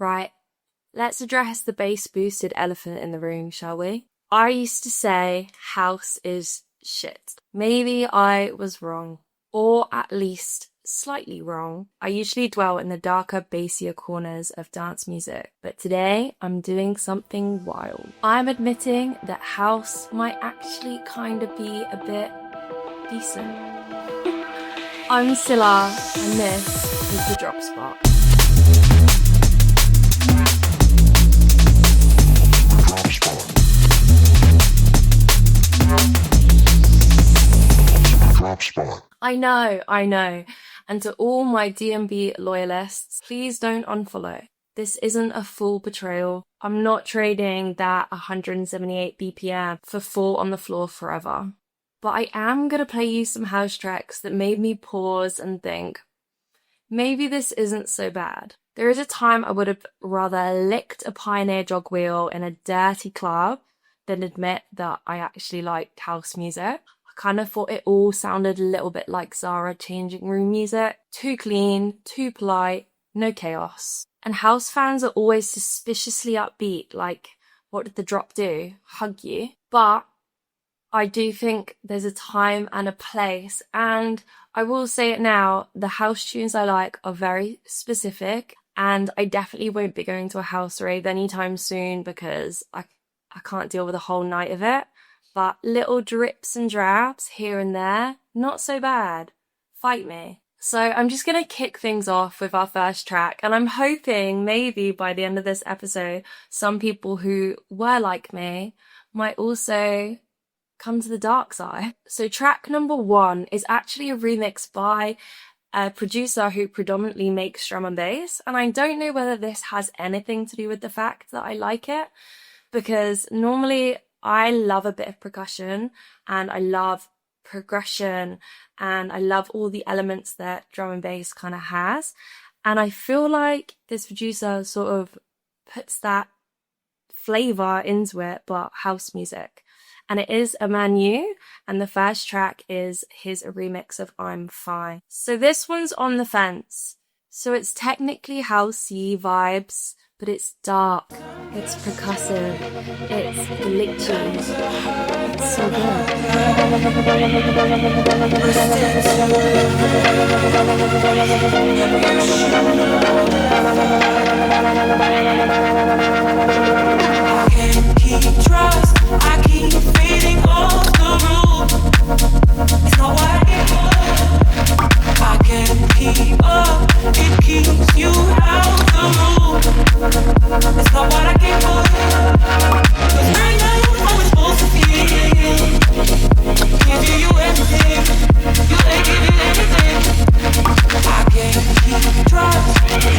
Right, let's address the bass-boosted elephant in the room, shall we? I used to say house is shit. Maybe I was wrong, or at least slightly wrong. I usually dwell in the darker, bassier corners of dance music, but today I'm doing something wild. I'm admitting that house might actually kind of be a bit decent. I'm Scylla, and this is The Drop Spot. I know. And to all my DMB loyalists, please don't unfollow. This isn't a full betrayal. I'm not trading that 178 BPM for full on the floor forever. But I am gonna play you some house tracks that made me pause and think, maybe this isn't so bad. There is a time I would have rather licked a Pioneer jog wheel in a dirty club than admit that I actually liked house music. I kind of thought it all sounded a little bit like Zara changing room music. Too clean, too polite, no chaos. And house fans are always suspiciously upbeat, like, what did the drop do? Hug you? But I do think there's a time and a place, and I will say it now, the house tunes I like are very specific, and I definitely won't be going to a house rave anytime soon because I can't deal with a whole night of it. But little drips and drabs here and there, not so bad. Fight me. So I'm just going to kick things off with our first track, and I'm hoping maybe by the end of this episode, some people who were like me might also come to the dark side. So track number 1 is actually a remix by a producer who predominantly makes drum and bass, and I don't know whether this has anything to do with the fact that I like it, because normally I love a bit of percussion and I love progression and I love all the elements that drum and bass kind of has, and I feel like this producer sort of puts that flavor into it, but house music. And it is Emanu, and the first track is his remix of I'm Fine. So this one's on the fence. So it's technically housey vibes, but it's dark, it's percussive, it's glitchy, it's so I can't keep trust, I keep feeding off the roof. It's not what it was. I can't keep up, it keeps you out the room. It's not what I came for. 'Cause right now I was supposed to feel. Give you everything, you ain't giving anything. I can't keep trust,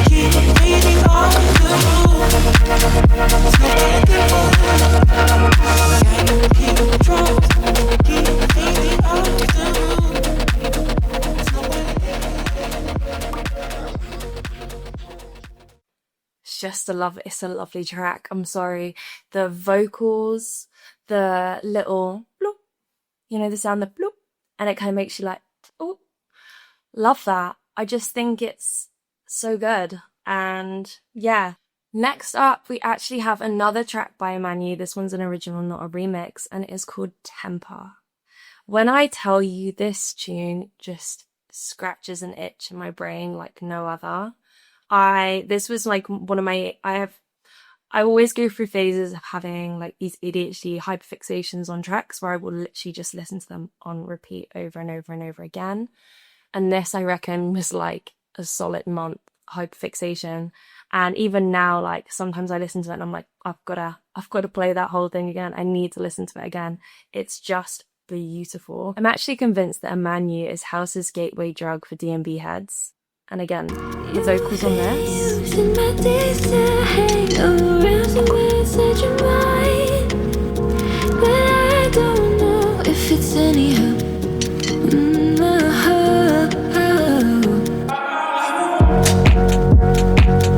keep feeding off the roof. It's not what I came for. Can't keep trust, keep feeding off the roof. It's not what I came for. It's a lovely track. I'm sorry. The vocals, the little bloop, you know, the sound, the bloop, and it kind of makes you like, oh, love that. I just think it's so good. And yeah. Next up, we actually have another track by Emanu. This one's an original, not a remix, and it is called Temper. When I tell you, this tune just scratches an itch in my brain like no other. This was like one of my, I always go through phases of having like these ADHD hyperfixations on tracks where I will literally just listen to them on repeat over and over and over again. And this, I reckon, was like a solid month hyperfixation. And even now, like sometimes I listen to it and I'm like, I've got to play that whole thing again. I need to listen to it again. It's just beautiful. I'm actually convinced that Emanu is house's gateway drug for DMB heads. And again, the vocals on this. But I don't know if it's any help.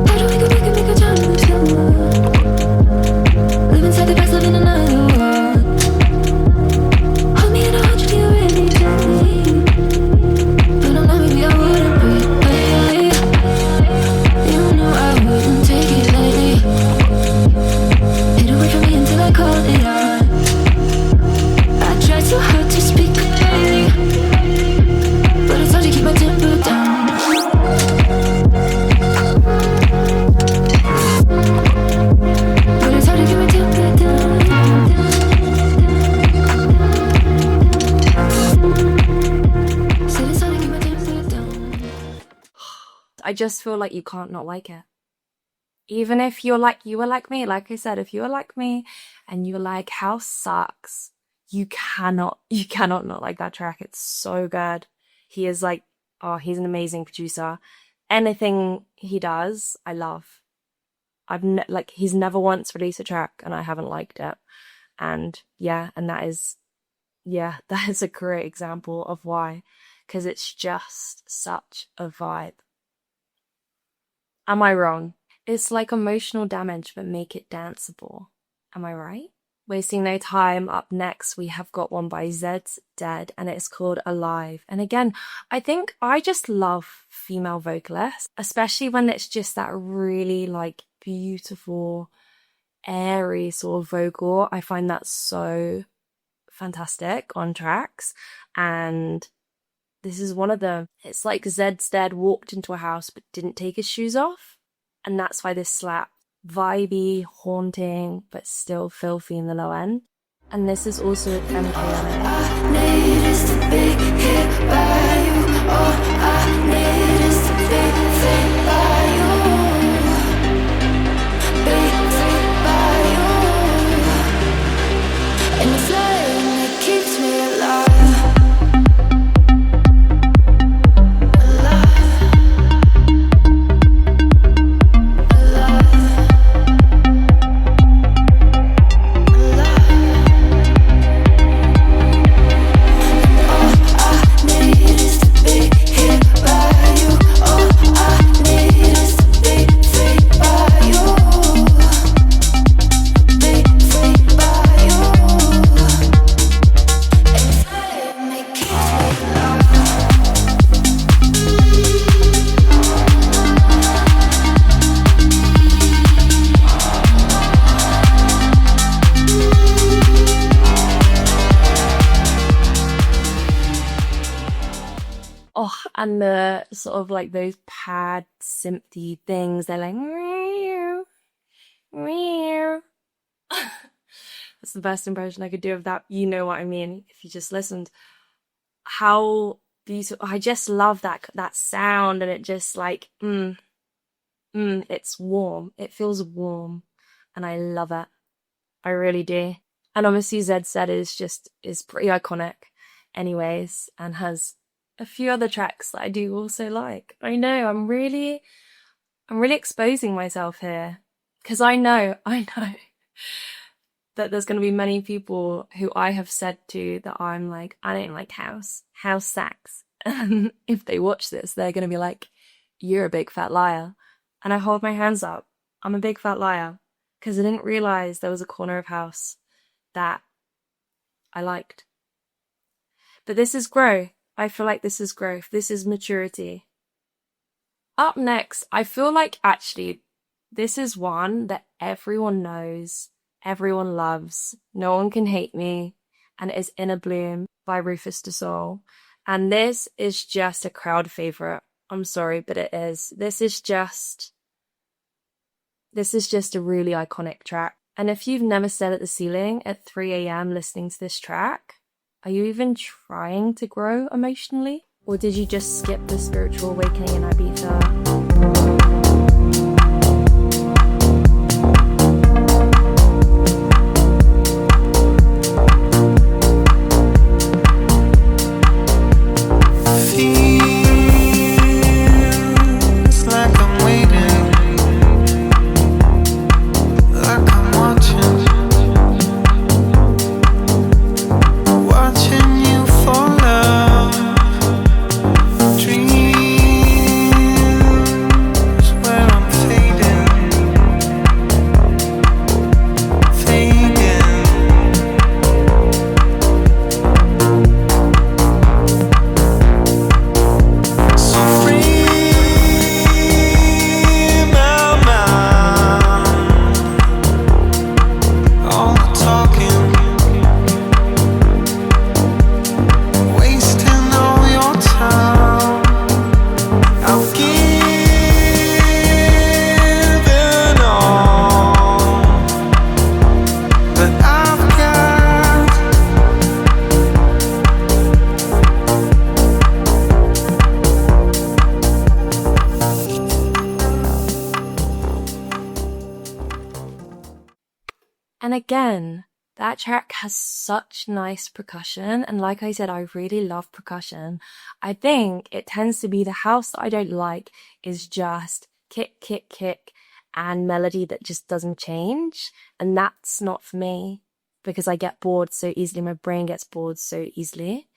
How do we go back and make a time to live inside the past, live in another world. Hold me and I'll hold you every day. But I'm not, maybe I wouldn't be. You know I wouldn't take it. I just feel like you can't not like it. Even if you were like me, like I said, if you were like me and you were like, House sucks, you cannot not like that track. It's so good. He is like, oh, he's an amazing producer. Anything he does, I love. He's never once released a track and I haven't liked it. And that is a great example of why, because it's just such a vibe. Am I wrong? It's like emotional damage, but make it danceable. Am I right? Wasting no time. Up next, we have got one by Zeds, Dead, and it's called Alive. And again, I think I just love female vocalists, especially when it's just that really like beautiful, airy sort of vocal. I find that so fantastic on tracks, and this is one of them. It's like Zeds Dead walked into a house but didn't take his shoes off. And that's why this slap. Vibey, haunting, but still filthy in the low end. And this is also with MKLA. I need is to be hit by you. All I need is to be free by you. Be free by you. And the flame that keeps me alive. And the sort of like those pad synthy things, they're like meow, meow. That's the best impression I could do of that. You know what I mean if you just listened. How beautiful. I just love that sound, and it just like it's warm. It feels warm, and I love it. I really do. And obviously Zeds Dead is pretty iconic anyways, and has a few other tracks that I do also like. I know, I'm really exposing myself here, because I know that there's going to be many people who I have said to that I'm like, I don't like house sucks. And if they watch this, they're going to be like, you're a big fat liar. And I hold my hands up. I'm a big fat liar, because I didn't realize there was a corner of house that I liked. But this is growth. I feel like this is growth. This is maturity. Up next, I feel like actually this is one that everyone knows, everyone loves, no one can hate me, and it is Innerbloom by RÜFÜS DU SOL. And this is just a crowd favorite. I'm sorry, but it is. This is just a really iconic track. And if you've never stared at the ceiling at 3 a.m. listening to this track, are you even trying to grow emotionally? Or did you just skip the spiritual awakening in Ibiza? Dream And again, that track has such nice percussion. And like I said, I really love percussion. I think it tends to be the house that I don't like is just kick, kick, kick, and melody that just doesn't change. And that's not for me because I get bored so easily. My brain gets bored so easily.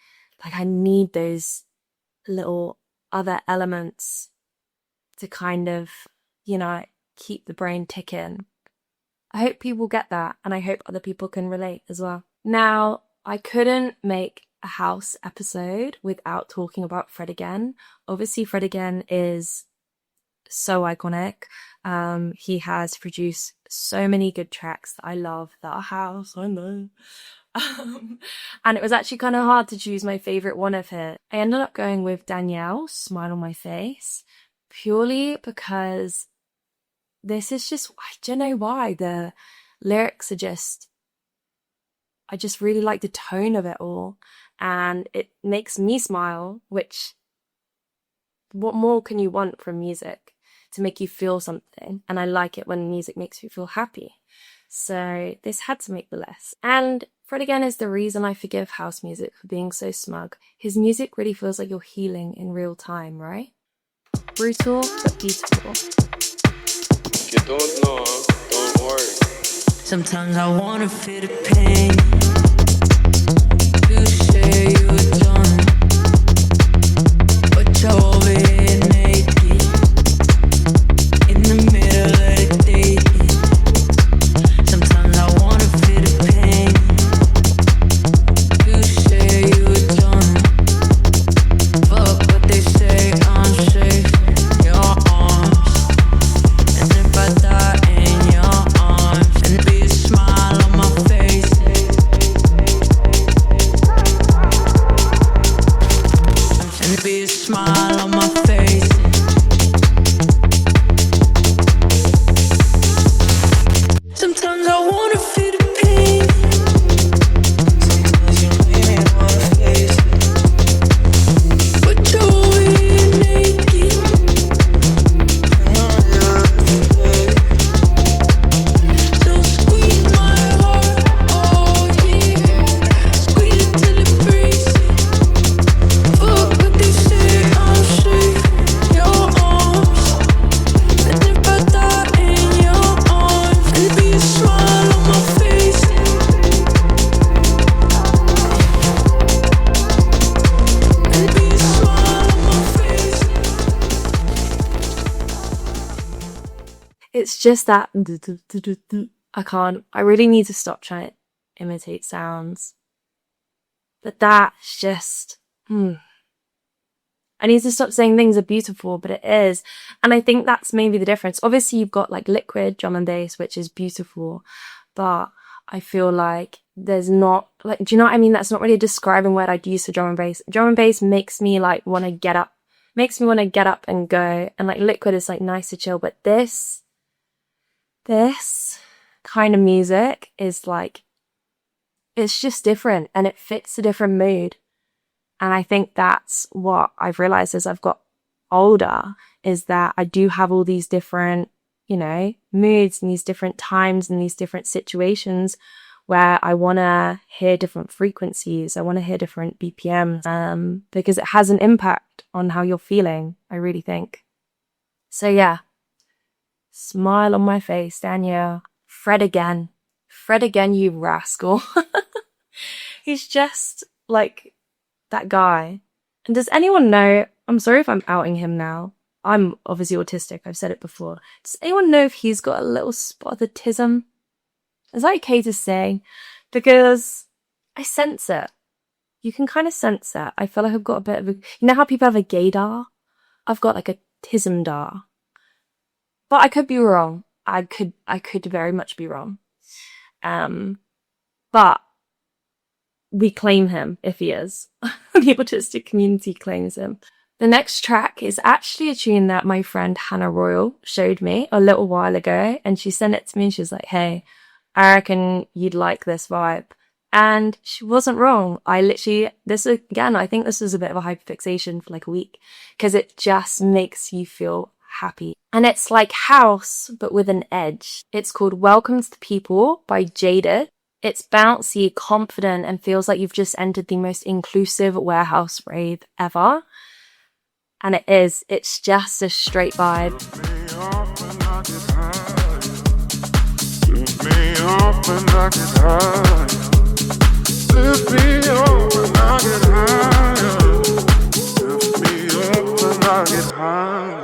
Like I need those little other elements to kind of, keep the brain ticking. I hope people get that, and I hope other people can relate as well. Now, I couldn't make a house episode without talking about Fred Again. Obviously, Fred Again is so iconic. He has produced so many good tracks that I love. That house, I know. And it was actually kind of hard to choose my favorite one of his. I ended up going with Danielle, Smile on My Face, purely because this is just, I don't know why, the lyrics are just, I just really like the tone of it all, and it makes me smile, which, what more can you want from music to make you feel something? And I like it when music makes you feel happy. So this had to make the list. And Fred Again is the reason I forgive house music for being so smug. His music really feels like you're healing in real time, right? Brutal, but beautiful. If you don't know, don't worry. Sometimes I wanna feel the pain. You say you're done, but you're over here naked in the middle of the day. Sometimes I wanna feel the pain. You say you're done, but they say I'm safe in your arms. And if I die in your arms, and be a smile on my face. And be a smile on my face. Sometimes I wanna feel the pain. Sometimes you really wanna face it, but you're here naked. So squeeze my heart, oh yeah. Squeeze it till it breaks. Fuck what they say, I'm safe in your arms. And if I die in your arms, and be a smile on my face. And be a smile on my face. It's just that I really need to stop trying to imitate sounds. But that's just, I need to stop saying things are beautiful, but it is. And I think that's maybe the difference. Obviously, you've got like liquid drum and bass, which is beautiful, but I feel like there's not, like, do you know what I mean? That's not really a describing word I'd use for drum and bass. Drum and bass makes me like want to get up, and go. And like liquid is like nice to chill, but this kind of music is like, it's just different and it fits a different mood. And I think that's what I've realized as I've got older, is that I do have all these different, moods and these different times and these different situations where I want to hear different frequencies. I want to hear different BPMs, because it has an impact on how you're feeling, I really think. So yeah, Smile on My Face, Danielle. Fred Again, you rascal. He's just like that guy. And does anyone know, I'm sorry if I'm outing him now, I'm obviously autistic, I've said it before. Does anyone know if he's got a little spot of autism? Is that okay to say? Because I sense it. You can kind of sense it. I feel like I've got a bit of a, you know how people have a gaydar? I've got like a tismdar. But I could be wrong. I could very much be wrong. But we claim him if he is. The autistic community claims him. The next track is actually a tune that my friend Hannah Royal showed me a little while ago, and she sent it to me and she was like, hey, I reckon you'd like this vibe. And she wasn't wrong. I think this is a bit of a hyperfixation for like a week, because it just makes you feel happy. And it's like house, but with an edge. It's called Welcome to the People by Jaded. It's bouncy, confident, and feels like you've just entered the most inclusive warehouse rave ever. And it is. It's just a straight vibe. Lift me up and I get higher. Lift me up and I get higher. Lift me up and I get higher.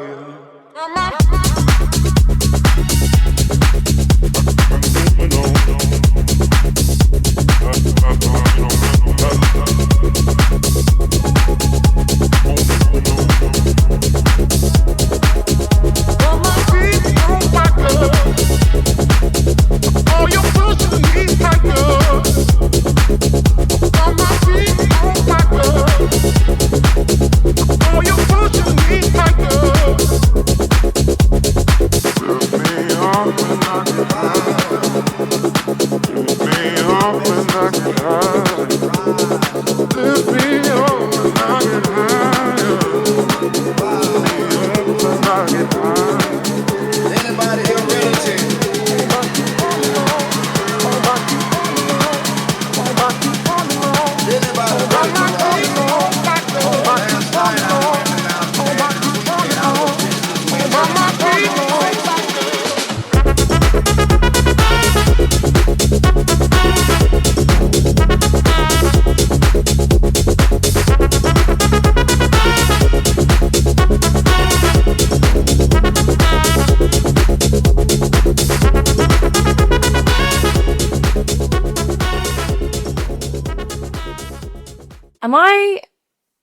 Am I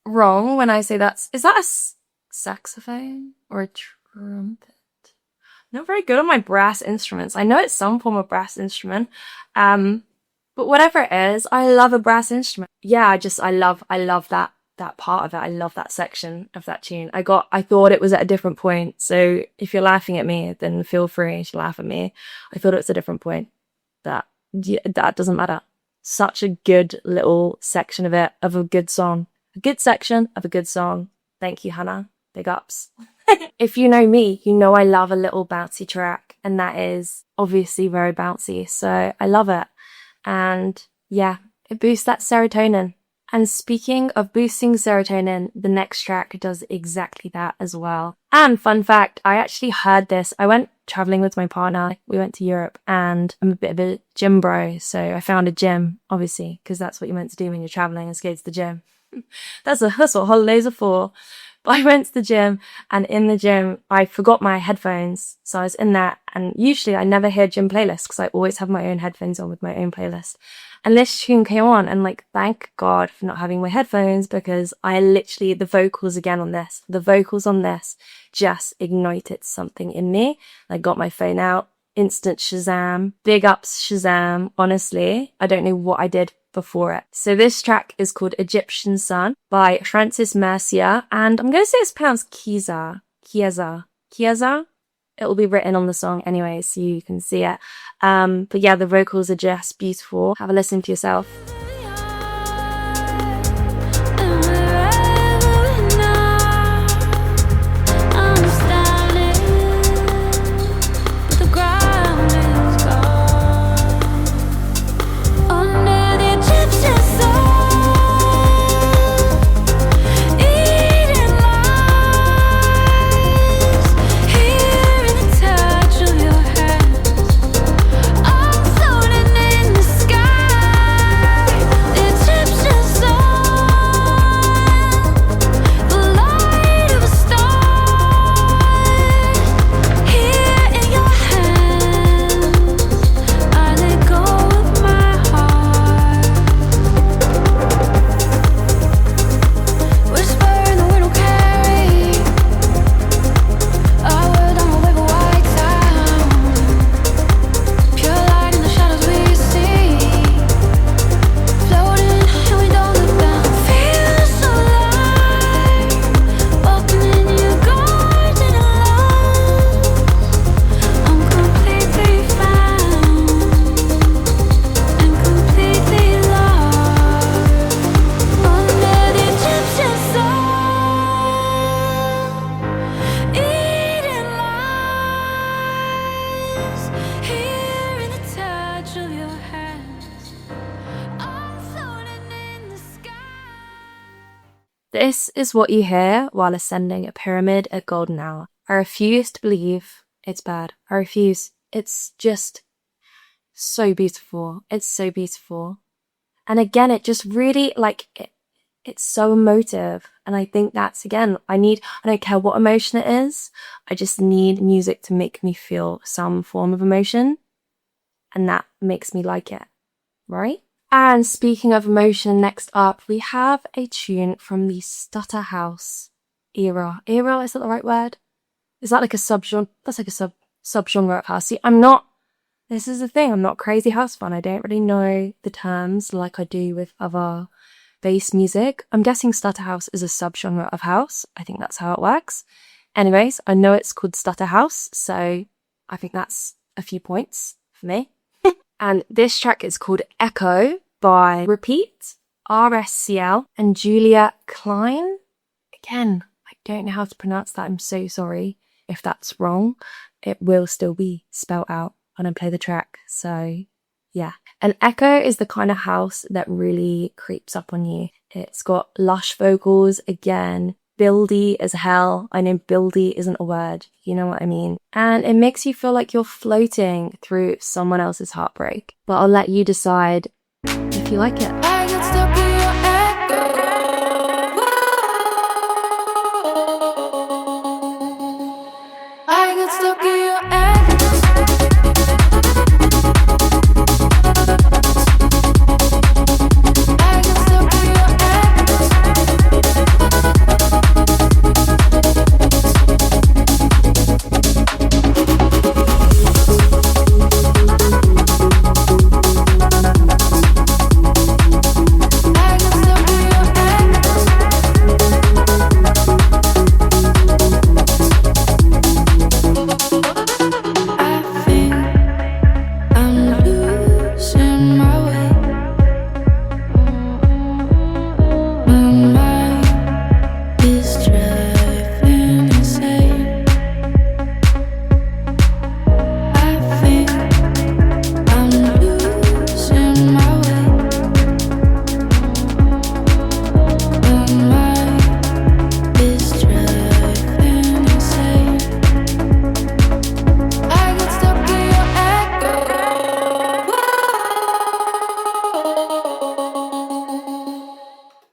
wrong when I say is that a saxophone or a trumpet? Not very good on my brass instruments. I know it's some form of brass instrument. But whatever it is, I love a brass instrument. Yeah, I love that part of it. I love that section of that tune. I thought it was at a different point. So if you're laughing at me, then feel free to laugh at me. I thought it was a different point. That doesn't matter. Such a good little section of it, of a good song. A good section of a good song. Thank you, Hannah. Big ups. If you know me, you know I love a little bouncy track, and that is obviously very bouncy. So I love it. And yeah, it boosts that serotonin. And speaking of boosting serotonin, the next track does exactly that as well. And fun fact, I actually heard this. I went traveling with my partner. We went to Europe, and I'm a bit of a gym bro. So I found a gym, obviously, because that's what you're meant to do when you're traveling, is go to the gym. That's what holidays are for. But I went to the gym, and in the gym, I forgot my headphones. So I was in there, and usually I never hear gym playlists because I always have my own headphones on with my own playlist. And this tune came on, and like, thank God for not having my headphones, because the vocals on this just ignited something in me. I got my phone out, instant Shazam, big ups Shazam. Honestly, I don't know what I did before it. So this track is called Egyptian Sun by Francis Mercier, and I'm going to say it's pronounced Kiesza. It'll be written on the song anyway, so you can see it. But yeah, the vocals are just beautiful. Have a listen to yourself. This is what you hear while ascending a pyramid at golden hour. I refuse to believe it's bad. I refuse. It's just so beautiful. It's so beautiful. And again, it just really, like, it's so emotive. And I think that's, again, I don't care what emotion it is. I just need music to make me feel some form of emotion. And that makes me like it, right? And speaking of emotion, next up, we have a tune from the Stutter House era. Era, is that the right word? Is that like a subgenre? That's like a subgenre of house. See, this is the thing, I'm not crazy house fan. I don't really know the terms like I do with other bass music. I'm guessing Stutter House is a subgenre of house. I think that's how it works. Anyways, I know it's called Stutter House, so I think that's a few points for me. And this track is called Echo by Repeat, RSCL, and Julia Klein. Again, I don't know how to pronounce that. I'm so sorry if that's wrong. It will still be spelled out when I play the track. So, yeah. And Echo is the kind of house that really creeps up on you. It's got lush vocals, again, buildy as hell. I know buildy isn't a word, you know what I mean? And it makes you feel like you're floating through someone else's heartbreak. But I'll let you decide if you like it. I get stuck in your echo. I get stuck in your echo. I get stuck in your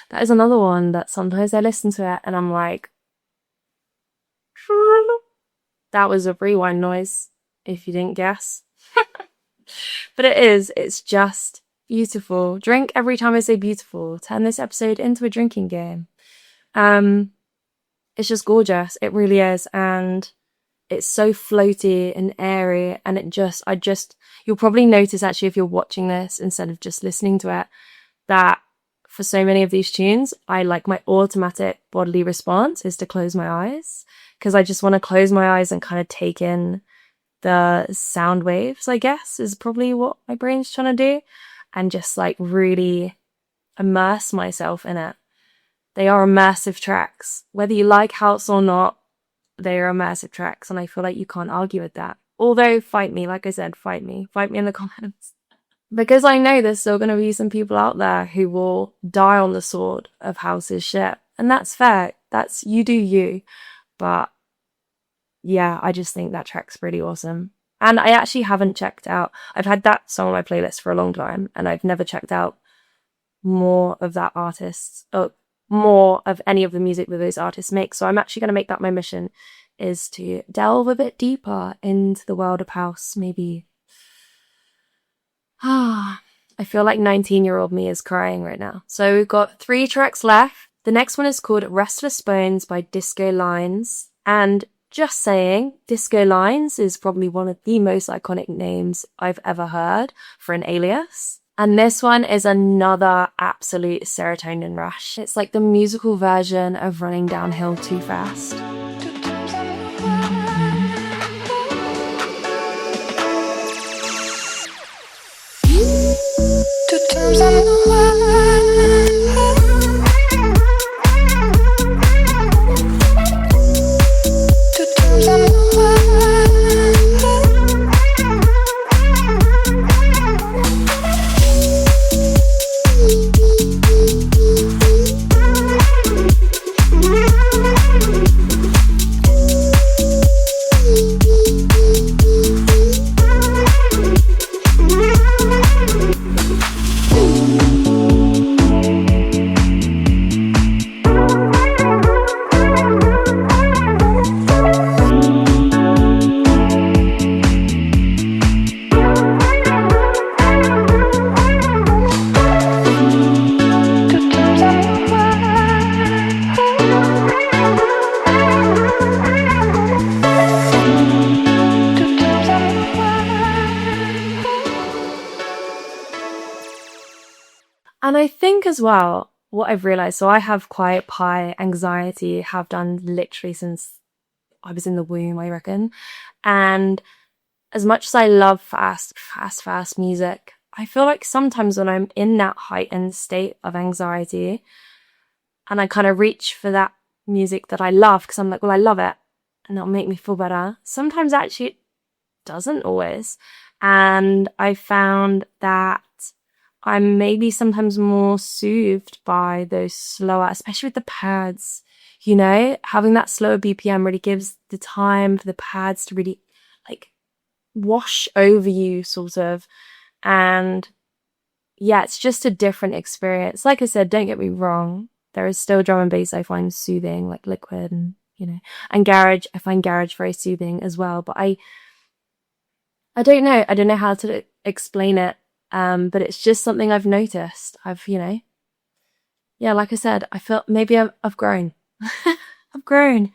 That is another one that sometimes I listen to it and I'm like, that was a rewind noise, if you didn't guess. But it's just beautiful. Drink every time I say beautiful. Turn this episode into a drinking game. It's just gorgeous. It really is. And it's so floaty and airy. And you'll probably notice actually if you're watching this instead of just listening to it, that for so many of these tunes, my automatic bodily response is to close my eyes, because I just want to close my eyes and kind of take in the sound waves, I guess, is probably what my brain's trying to do, and just like really immerse myself in it. They are immersive tracks. Whether you like house or not, they are immersive tracks, and I feel like you can't argue with that. Although, fight me, like I said, fight me in the comments. Because I know there's still going to be some people out there who will die on the sword of house's shit. And that's fair. You do you. But yeah, I just think that track's pretty awesome. And I actually haven't checked out, I've had that song on my playlist for a long time, and I've never checked out more of that artist, or more of any of the music that those artists make. So I'm actually going to make that my mission, is to delve a bit deeper into the world of house, maybe. I feel like 19-year-old me is crying right now. So we've got 3 tracks left. The next one is called Restless Bones by Disco Lines. And just saying, Disco Lines is probably one of the most iconic names I've ever heard for an alias. And this one is another absolute serotonin rush. It's like the musical version of Running Downhill Too Fast. Two times on the Two times on the And I think as well, what I've realized, so I have quite high anxiety, have done literally since I was in the womb, I reckon. And as much as I love fast music, I feel like sometimes when I'm in that heightened state of anxiety and I kind of reach for that music that I love because I'm like, well, I love it and that'll make me feel better. Sometimes actually it doesn't always. And I found that I'm maybe sometimes more soothed by those slower, especially with the pads, you know, having that slower BPM really gives the time for the pads to really like wash over you sort of. And yeah, it's just a different experience. Like I said, don't get me wrong. There is still drum and bass I find soothing, like Liquid and, you know, and garage. I find garage very soothing as well. But I don't know. I don't know how to explain it. But it's just something I've noticed. You know, yeah, like I said, I feel maybe I've grown. I've grown.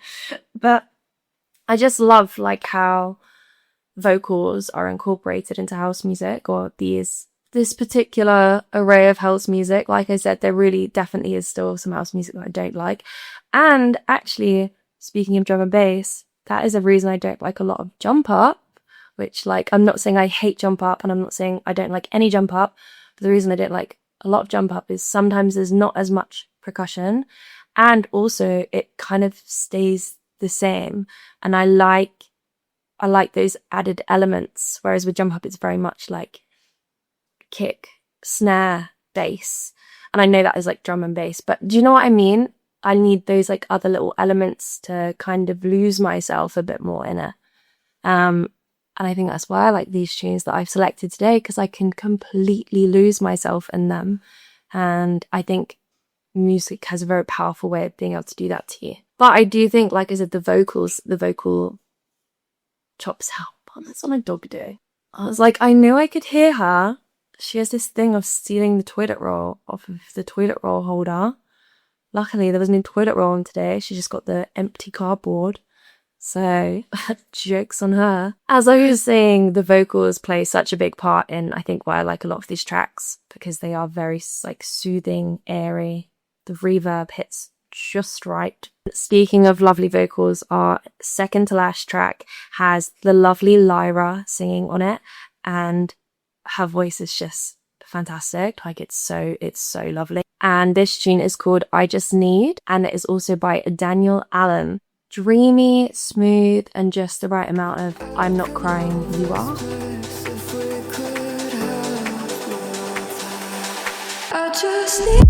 But I just love like how vocals are incorporated into house music, or this particular array of house music. Like I said, there really definitely is still some house music that I don't like. And actually, speaking of drum and bass, that is a reason I don't like a lot of jump up, which like, I'm not saying I hate jump up and I'm not saying I don't like any jump up, but the reason I don't like a lot of jump up is sometimes there's not as much percussion and also it kind of stays the same. And I like those added elements, whereas with jump up, it's very much like kick, snare, bass. And I know that is like drum and bass, but do you know what I mean? I need those like other little elements to kind of lose myself a bit more in it. And I think that's why I like these tunes that I've selected today, because I can completely lose myself in them. And I think music has a very powerful way of being able to do that to you. But I do think, like I said, the vocal chops help. Oh, that's on a dog day. I was like, I knew I could hear her. She has this thing of stealing the toilet roll off of the toilet roll holder. Luckily, there was no toilet roll on today. She just got the empty cardboard. So, joke's on her. As I was saying, the vocals play such a big part in, I think, why I like a lot of these tracks, because they are very, like, soothing, airy. The reverb hits just right. Speaking of lovely vocals, our second to last track has the lovely Lyra singing on it, and her voice is just fantastic. Like, it's so lovely. And this tune is called I Just Need, and it is also by Danielle Allen. Dreamy, smooth, and just the right amount of I'm not crying, you are. I just need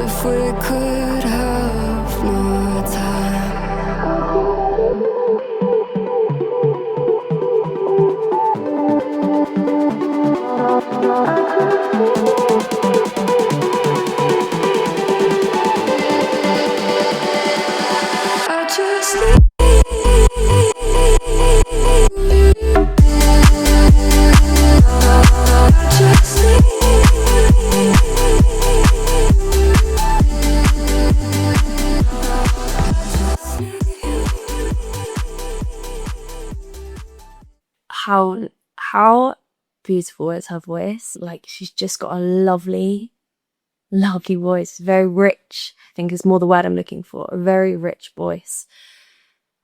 if we could have more time. I just need how beautiful is her voice. Like, she's just got a lovely voice. Very rich, I think is more the word I'm looking for. A very rich voice.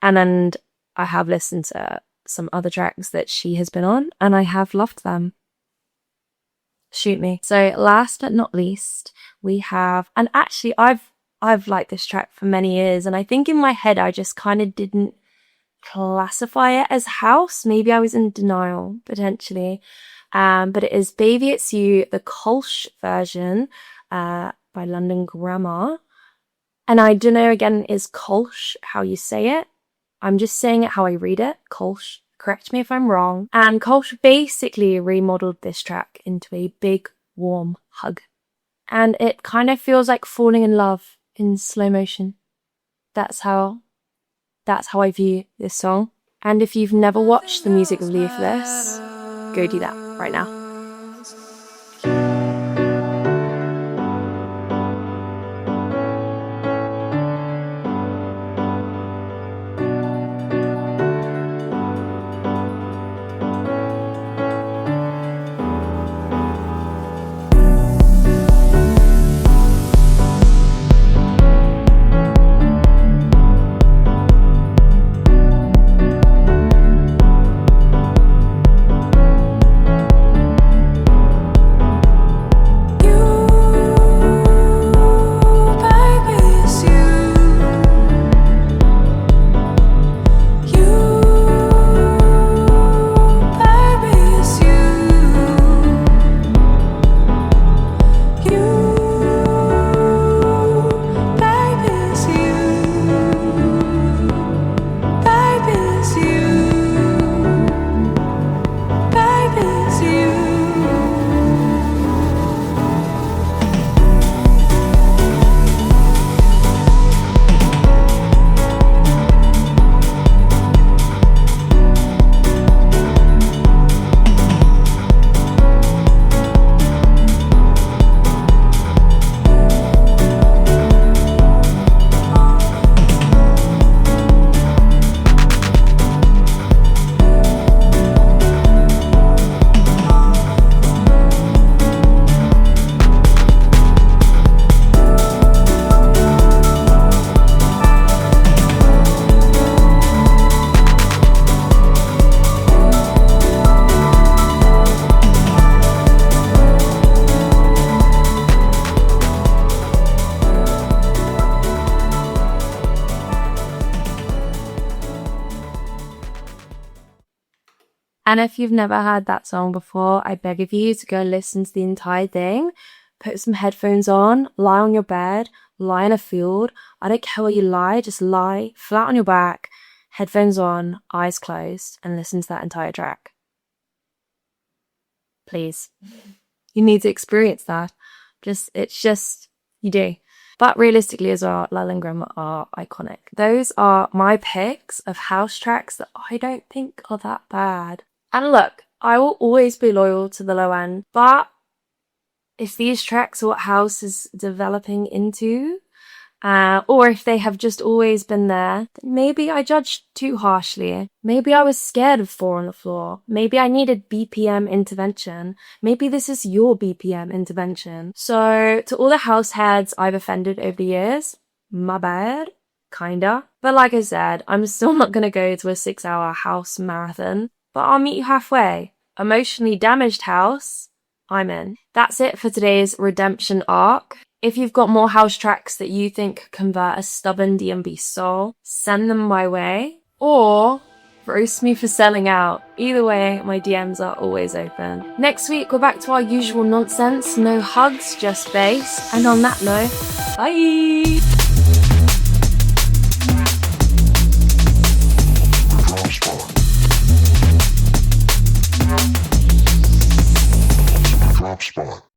And I have listened to some other tracks that she has been on, and I have loved them. Shoot me. So last but not least, we have, and actually I've liked this track for many years, and I think in my head I just kind of didn't classify it as house. Maybe I was in denial, potentially. But it is Baby It's You, the Kolsch version, by London Grammar. And I don't know, again, is Kolsch how you say it? I'm just saying it how I read it. Kolsch. Correct me if I'm wrong. And Kolsch basically remodeled this track into a big, warm hug. And it kind of feels like falling in love in slow motion. That's how I view this song. And if you've never watched the music video for this, go do that right now. And if you've never heard that song before, I beg of you to go listen to the entire thing. Put some headphones on, lie on your bed, lie in a field. I don't care where you lie, just lie flat on your back, headphones on, eyes closed, and listen to that entire track. Please. You need to experience that. You do. But realistically as well, Lala and Grandma are iconic. Those are my picks of house tracks that I don't think are that bad. And look, I will always be loyal to the low end, but if these tracks are what house is developing into, or if they have just always been there, then maybe I judged too harshly. Maybe I was scared of 4 on the floor. Maybe I needed BPM intervention. Maybe this is your BPM intervention. So to all the house heads I've offended over the years, my bad. Kinda. But like I said, I'm still not gonna go to a 6-hour house marathon, but I'll meet you halfway. Emotionally damaged house, I'm in. That's it for today's redemption arc. If you've got more house tracks that you think convert a stubborn D&B soul, send them my way. Or roast me for selling out. Either way, my DMs are always open. Next week, we're back to our usual nonsense. No hugs, just bass. And on that note, bye!